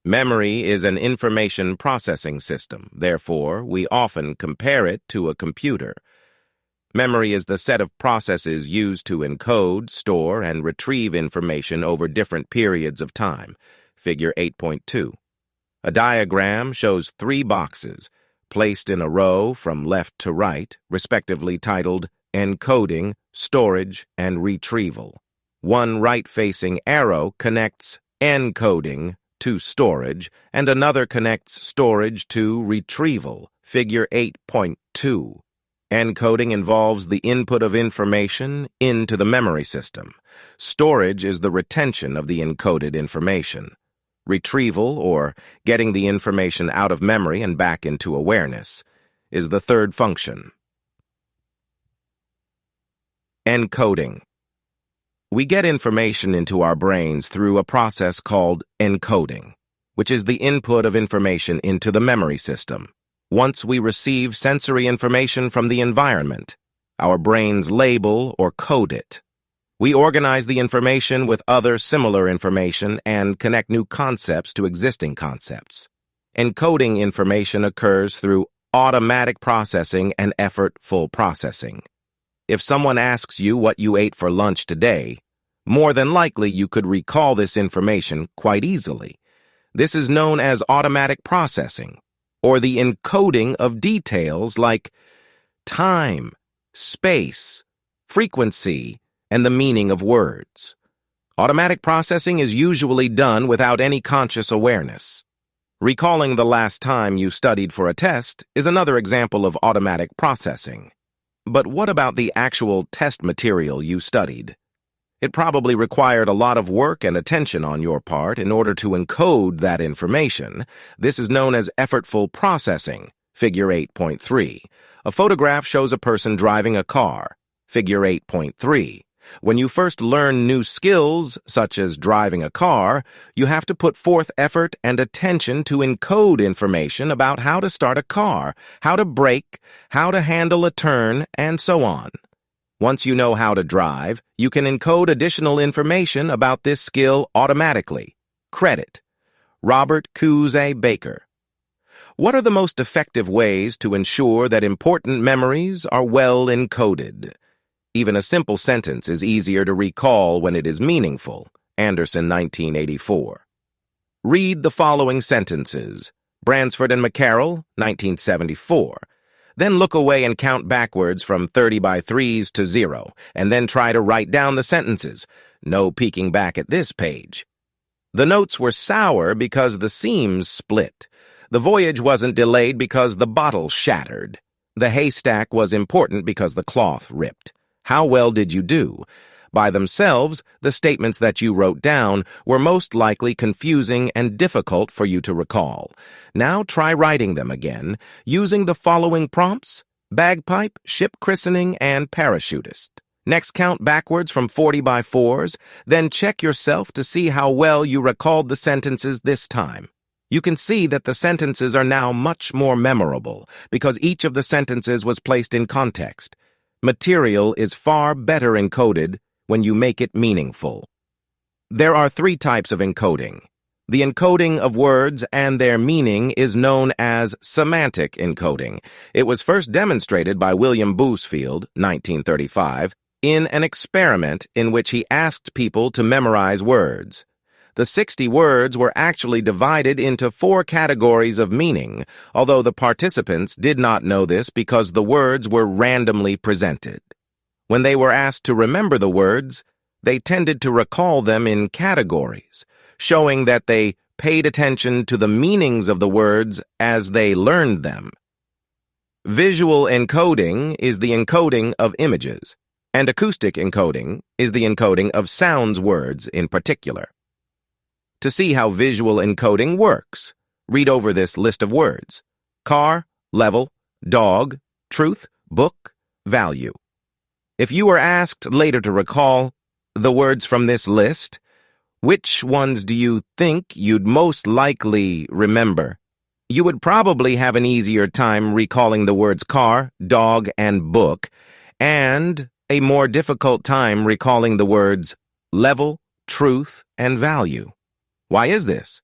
Memory is an information processing system. Therefore, we often compare it to a computer. Memory is the set of processes used to encode, store, and retrieve information over different periods of time. Figure 8.2. A diagram shows 3 boxes, placed in a row from left to right, respectively titled Encoding, Storage, and Retrieval. One right-facing arrow connects encoding to storage, and another connects storage to retrieval. Figure 8.2. Encoding involves the input of information into the memory system. Storage is the retention of the encoded information. Retrieval, or getting the information out of memory and back into awareness, is the third function. Encoding. We get information into our brains through a process called encoding, which is the input of information into the memory system. Once we receive sensory information from the environment, our brains label or code it. We organize the information with other similar information and connect new concepts to existing concepts. Encoding information occurs through automatic processing and effortful processing. If someone asks you what you ate for lunch today, more than likely you could recall this information quite easily. This is known as automatic processing, or the encoding of details like time, space, frequency, and the meaning of words. Automatic processing is usually done without any conscious awareness. Recalling the last time you studied for a test is another example of automatic processing. But what about the actual test material you studied? It probably required a lot of work and attention on your part in order to encode that information. This is known as effortful processing. Figure 8.3. A photograph shows a person driving a car. Figure 8.3. When you first learn new skills, such as driving a car, you have to put forth effort and attention to encode information about how to start a car, how to brake, how to handle a turn, and so on. Once you know how to drive, you can encode additional information about this skill automatically. Credit: Robert Cousy Baker. What are the most effective ways to ensure that important memories are well encoded? Even a simple sentence is easier to recall when it is meaningful. Anderson, 1984. Read the following sentences. Bransford and McCarroll, 1974. Then look away and count backwards from 30 by 3s to 0, and then try to write down the sentences. No peeking back at this page. The notes were sour because the seams split. The voyage wasn't delayed because the bottle shattered. The haystack was important because the cloth ripped. How well did you do? By themselves, the statements that you wrote down were most likely confusing and difficult for you to recall. Now try writing them again, using the following prompts: bagpipe, ship christening, and parachutist. Next, count backwards from 40 by 4s, then check yourself to see how well you recalled the sentences this time. You can see that the sentences are now much more memorable because each of the sentences was placed in context. Material is far better encoded when you make it meaningful. There are 3 types of encoding. The encoding of words and their meaning is known as semantic encoding. It was first demonstrated by William Bousfield, 1935, in an experiment in which he asked people to memorize words. The 60 words were actually divided into 4 categories of meaning, although the participants did not know this because the words were randomly presented. When they were asked to remember the words, they tended to recall them in categories, showing that they paid attention to the meanings of the words as they learned them. Visual encoding is the encoding of images, and acoustic encoding is the encoding of sounds words in particular. To see how visual encoding works, read over this list of words: car, level, dog, truth, book, value. If you were asked later to recall the words from this list, which ones do you think you'd most likely remember? You would probably have an easier time recalling the words car, dog, and book, and a more difficult time recalling the words level, truth, and value. Why is this?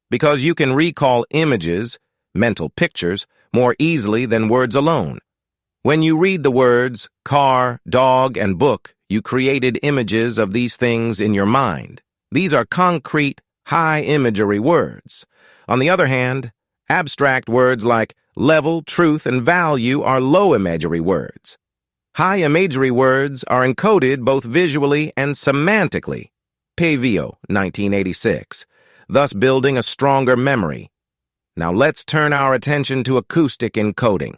because you can recall images, mental pictures, more easily than words alone. When you read the words car, dog, and book, you created images of these things in your mind. These are concrete, high imagery words. On the other hand, abstract words like level, truth, and value are low imagery words. High imagery words are encoded both visually and semantically. Pavio, 1986, thus building a stronger memory. Now let's turn our attention to acoustic encoding.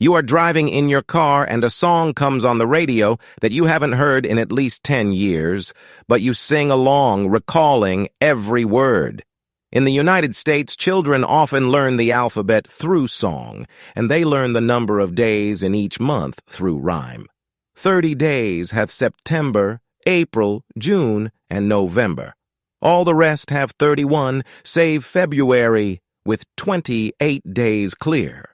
You are driving in your car and a song comes on the radio that you haven't heard in at least 10 years, but you sing along, recalling every word. In the United States, children often learn the alphabet through song, and they learn the number of days in each month through rhyme. 30 days hath September, April, June, and November. All the rest have 31, save February, with 28 days clear.